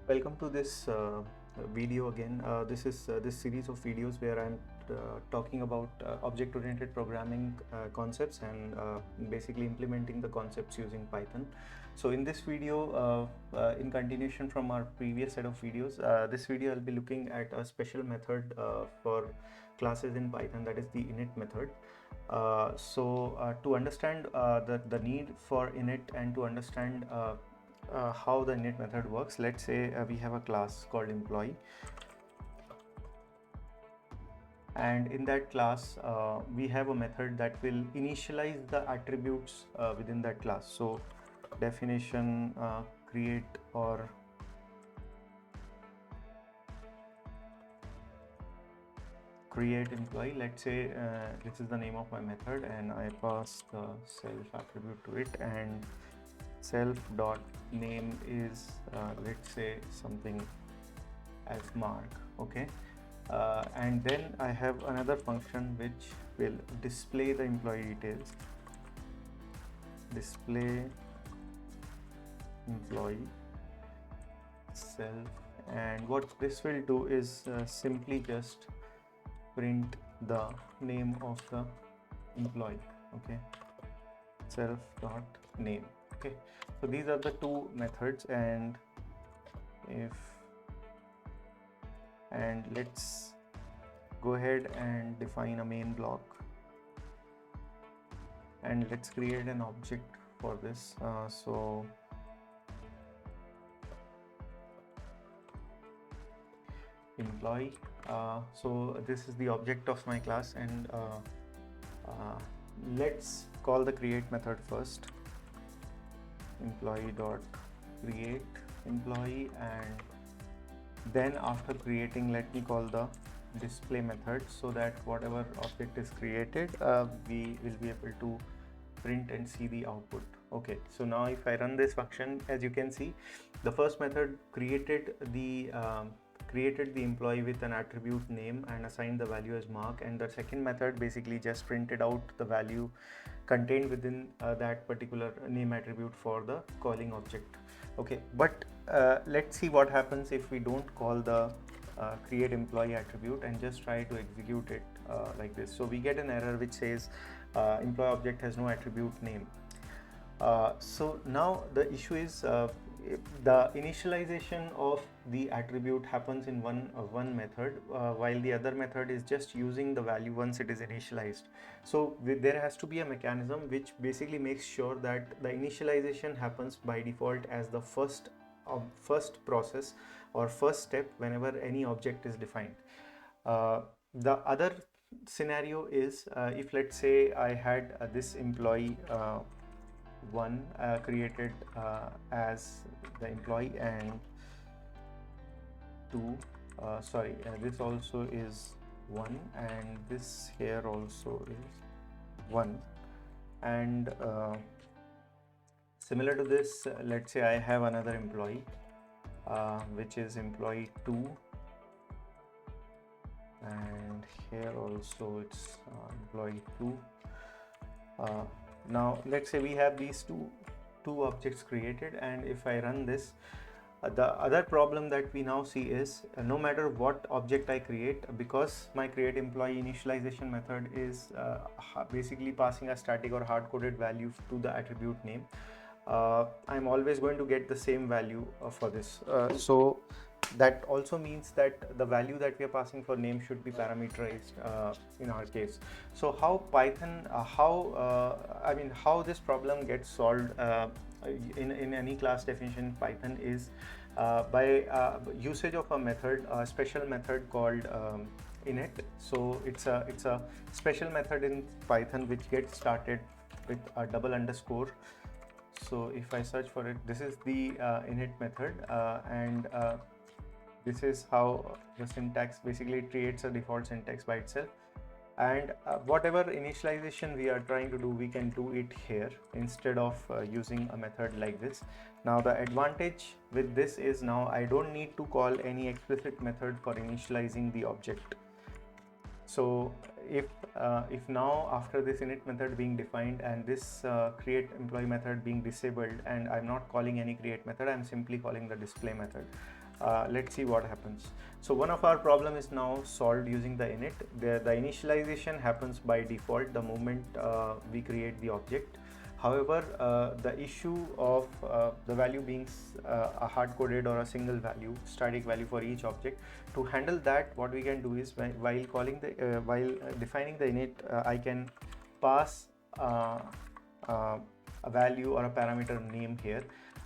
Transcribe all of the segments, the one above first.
Welcome to this video again. This is this series of videos where I'm talking about object-oriented programming concepts and basically implementing the concepts using Python. So in this video, in continuation from our previous set of videos, this video I'll be looking at a special method for classes in Python, that is the init method. To understand the need for init and to understand how the init method works, let's say we have a class called employee, and in that class we have a method that will initialize the attributes within that class. So definition create or create employee. Let's say this is the name of my method and I pass the self attribute to it, and self dot name is let's say something as mark. Okay. And then I have another function which will display the employee details, display employee self, and what this will do is simply just print the name of the employee. Okay, self dot name. Okay, so these are the two methods, and let's go ahead and define a main block, and let's create an object for this. So employee, so this is the object of my class, and let's call the create method first, employee dot create employee, and then after creating, let me call the display method so that whatever object is created, we will be able to print and see the output. Okay, so now if I run this function, as you can see, the first method created the employee with an attribute name and assigned the value as mark, and the second method basically just printed out the value contained within that particular name attribute for the calling object. Okay, but let's see what happens if we don't call the create employee attribute and just try to execute it like this. So we get an error which says employee object has no attribute name. So now the issue is the initialization of the attribute happens in one method, while the other method is just using the value once it is initialized. So there has to be a mechanism which basically makes sure that the initialization happens by default as the first process or first step whenever any object is defined. The other scenario is if let's say I had this employee one created as the employee, and two this also is one, and this here also is one, and similar to this, let's say I have another employee which is employee 2, and here also it's employee 2. Now let's say we have these two objects created, and if I run this, the other problem that we now see is no matter what object I create, because my create employee initialization method is basically passing a static or hard-coded value to the attribute name, I'm always going to get the same value for this. So that also means that the value that we are passing for name should be parameterized in our case. So how Python, how this problem gets solved in any class definition in Python is by usage of a method, a special method called init. So it's a special method in Python which gets started with a double underscore. So if I search for it, this is the init method, and this is how the syntax basically creates a default syntax by itself, and whatever initialization we are trying to do, we can do it here instead of using a method like this. Now the advantage with this is now I don't need to call any explicit method for initializing the object. So if now after this init method being defined and this create employee method being disabled, and I'm not calling any create method, I'm simply calling the display method. let's see what happens. So one of our problem is now solved using the init. The initialization happens by default the moment we create the object. However, the issue of the value being a hard-coded or a single value, static value for each object, to handle that, what we can do is while calling the defining the init, I can pass a value or a parameter name here,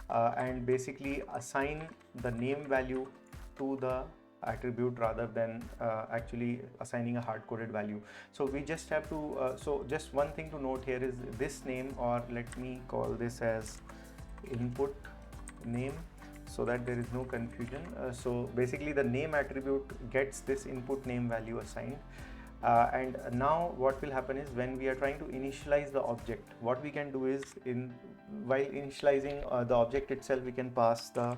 and basically assign the name value to the attribute rather than actually assigning a hard-coded value. So we just have to so just one thing to note here is this name, or let me call this as input name so that there is no confusion. So basically the name attribute gets this input name value assigned. And now what will happen is when we are trying to initialize the object, what we can do is while initializing the object itself, we can pass the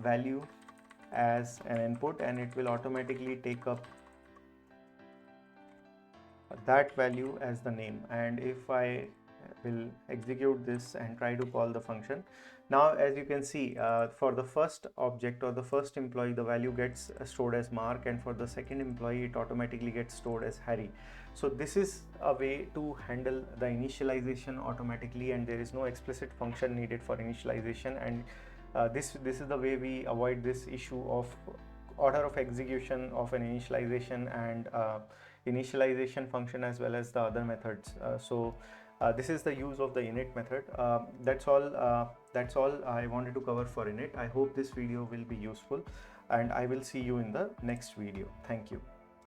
value as an input and it will automatically take up that value as the name. And if I will execute this and try to call the function, now as you can see, for the first object or the first employee, the value gets stored as Mark, and for the second employee it automatically gets stored as Harry. So this is a way to handle the initialization automatically, and there is no explicit function needed for initialization. And this is the way we avoid this issue of order of execution of an initialization and initialization function as well as the other methods. This is the use of the init method. That's all I wanted to cover for init. I hope this video will be useful, and I will see you in the next video. Thank you.